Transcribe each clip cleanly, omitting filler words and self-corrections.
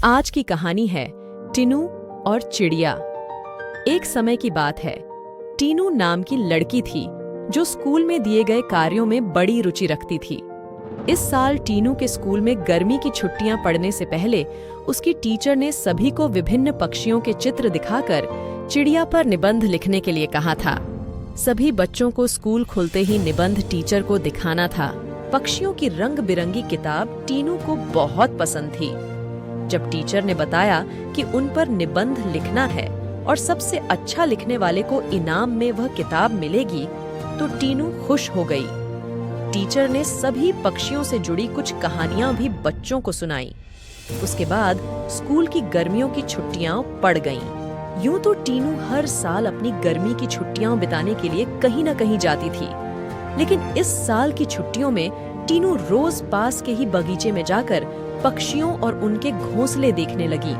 आज की कहानी है टीनू और चिड़िया। एक समय की बात है। टीनू नाम की लड़की थी जो स्कूल में दिए गए कार्यों में बड़ी रुचि रखती थी। इस साल टीनू के स्कूल में गर्मी की छुट्टियां पड़ने से पहले उसकी टीचर ने सभी को विभिन्न पक्षियों के चित्र दिखाकर चिड़िया पर निबंध लिखने के लिए कहा था। सभी बच्चों को स्कूल खुलते ही निबंध टीचर को दिखाना था। पक्षियों की रंग बिरंगी किताब टीनू को बहुत पसंद थी। जब टीचर ने बताया कि उन पर निबंध लिखना है और सबसे अच्छा लिखने वाले को इनाम में वह किताब मिलेगी, तो टीनू खुश हो गई। टीचर ने सभी पक्षियों से जुड़ी कुछ कहानियां भी बच्चों को सुनाई। उसके बाद स्कूल की गर्मियों की छुट्टियां पड़ गईं। यूं तो टीनू हर साल अपनी गर्मी की छुट्टियां बिताने के लिए कहीं न कहीं जाती थी, लेकिन इस साल की छुट्टियों में टीनू रोज पास के ही बगीचे में जाकर पक्षियों और उनके घोंसले देखने लगी।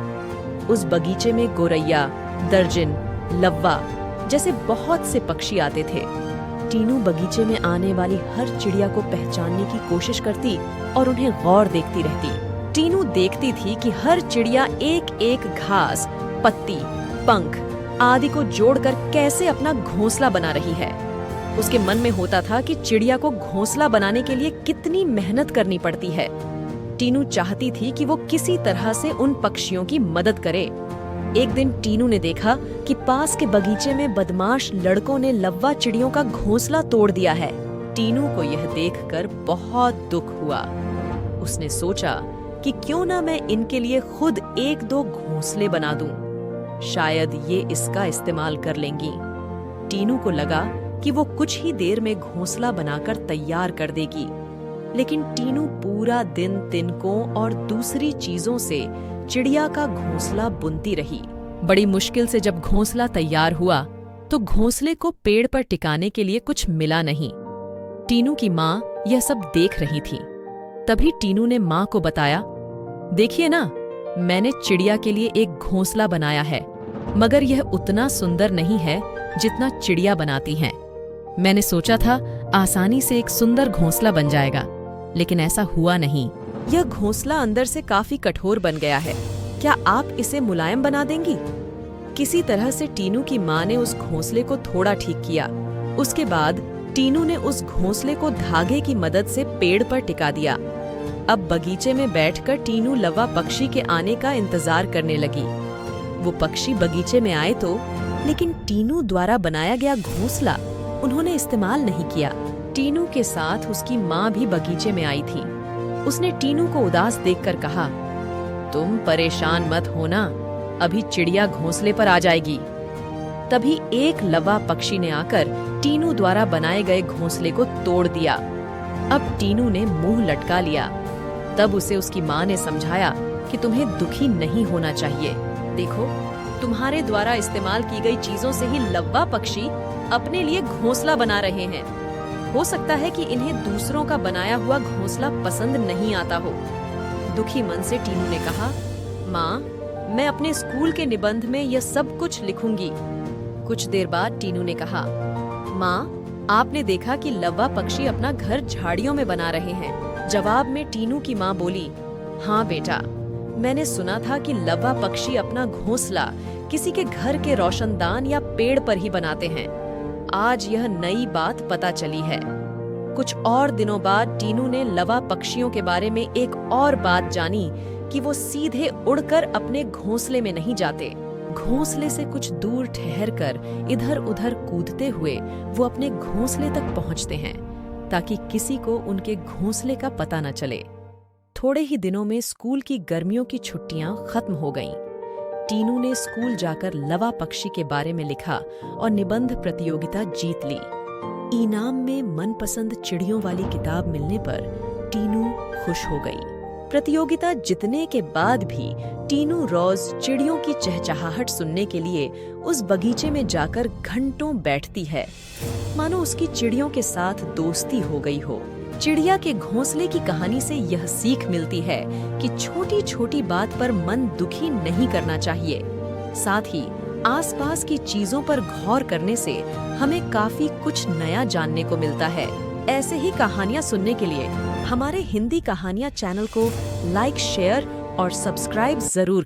उस बगीचे में गोरैया, दर्जिन, लव्वा जैसे बहुत से पक्षी आते थे। टीनू बगीचे में आने वाली हर चिड़िया को पहचानने की कोशिश करती और उन्हें गौर देखती रहती। टीनू देखती थी कि हर चिड़िया एक एक घास, पत्ती, पंख आदि को जोड़कर कैसे अपना घोंसला बना रही है। उसके मन में होता था कि चिड़िया को घोंसला बनाने के लिए कितनी मेहनत करनी पड़ती है। टीनू चाहती थी कि वो किसी तरह से उन पक्षियों की मदद करे। एक दिन टीनू ने देखा कि पास के बगीचे में बदमाश लड़कों ने लव्वा चिड़ियों का घोंसला तोड़ दिया है। टीनू को यह देखकर बहुत दुख हुआ। उसने सोचा कि क्यों ना मैं इनके लिए खुद एक दो घोंसले बना दूं। शायद ये इसका इस्तेमाल कर लेंगी। टीनू को लगा कि वो कुछ ही देर में घोंसला बनाकर तैयार कर देगी, लेकिन टीनू पूरा दिन तिनकों और दूसरी चीजों से चिड़िया का घोंसला बुनती रही। बड़ी मुश्किल से जब घोंसला तैयार हुआ तो घोंसले को पेड़ पर टिकाने के लिए कुछ मिला नहीं। टीनू की माँ यह सब देख रही थी। तभी टीनू ने माँ को बताया, देखिए ना, मैंने चिड़िया के लिए एक घोंसला बनाया है, मगर यह उतना सुंदर नहीं है जितना चिड़िया बनाती हैं। मैंने सोचा था आसानी से एक सुंदर घोंसला बन जाएगा, लेकिन ऐसा हुआ नहीं। यह घोंसला अंदर से काफी कठोर बन गया है। क्या आप इसे मुलायम बना देंगी? किसी तरह से टीनू की माँ ने उस घोंसले को थोड़ा ठीक किया। उसके बाद टीनू ने उस घोंसले को धागे की मदद से पेड़ पर टिका दिया। अब बगीचे में बैठकर टीनू लव्वा पक्षी के आने का इंतजार करने लगी। वो पक्षी बगीचे में आए तो, लेकिन टीनू द्वारा बनाया गया घोंसला उन्होंने इस्तेमाल नहीं किया। टीनू के साथ उसकी माँ भी बगीचे में आई थी। उसने टीनू को उदास देखकर कहा, तुम परेशान मत होना, अभी चिड़िया घोंसले पर आ जाएगी। तभी एक लव्वा पक्षी ने आकर टीनू द्वारा बनाए गए घोंसले को तोड़ दिया। अब टीनू ने मुंह लटका लिया। तब उसे उसकी माँ ने समझाया कि तुम्हें दुखी नहीं होना चाहिए। देखो, तुम्हारे द्वारा इस्तेमाल की गई चीजों से ही लव्वा पक्षी अपने लिए घोंसला बना रहे हैं। हो सकता है कि इन्हें दूसरों का बनाया हुआ घोंसला पसंद नहीं आता हो। दुखी मन से टीनू ने कहा, माँ, मैं अपने स्कूल के निबंध में यह सब कुछ लिखूंगी। कुछ देर बाद टीनू ने कहा, माँ, आपने देखा कि लव्वा पक्षी अपना घर झाड़ियों में बना रहे हैं। जवाब में टीनू की माँ बोली, हाँ बेटा, मैंने सुना था कि लव्वा पक्षी अपना घोंसला किसी के घर के रोशनदान या पेड़ पर ही बनाते हैं। आज यह नई बात पता चली है। कुछ और दिनों बाद टीनू ने लव्वा पक्षियों के बारे में एक और बात जानी कि वो सीधे उड़कर अपने घोंसले में नहीं जाते। घोंसले से कुछ दूर ठहरकर इधर उधर कूदते हुए वो अपने घोंसले तक पहुंचते हैं, ताकि किसी को उनके घोंसले का पता न चले। थोड़े ही दिनों में स्कूल की गर्मियों की छुट्टियां खत्म हो गईं। टीनू ने स्कूल जाकर लव्वा पक्षी के बारे में लिखा और निबंध प्रतियोगिता जीत ली। इनाम में मनपसंद चिड़ियों वाली किताब मिलने पर टीनू खुश हो गई। प्रतियोगिता जीतने के बाद भी टीनू रोज चिड़ियों की चहचहाहट सुनने के लिए उस बगीचे में जाकर घंटों बैठती है, मानो उसकी चिड़ियों के साथ दोस्ती हो गई हो। चिड़िया के घोंसले की कहानी से यह सीख मिलती है कि छोटी छोटी बात पर मन दुखी नहीं करना चाहिए। साथ ही आसपास की चीजों पर गौर करने से हमें काफी कुछ नया जानने को मिलता है। ऐसे ही कहानियाँ सुनने के लिए हमारे हिंदी कहानियाँ चैनल को लाइक, शेयर और सब्सक्राइब जरूर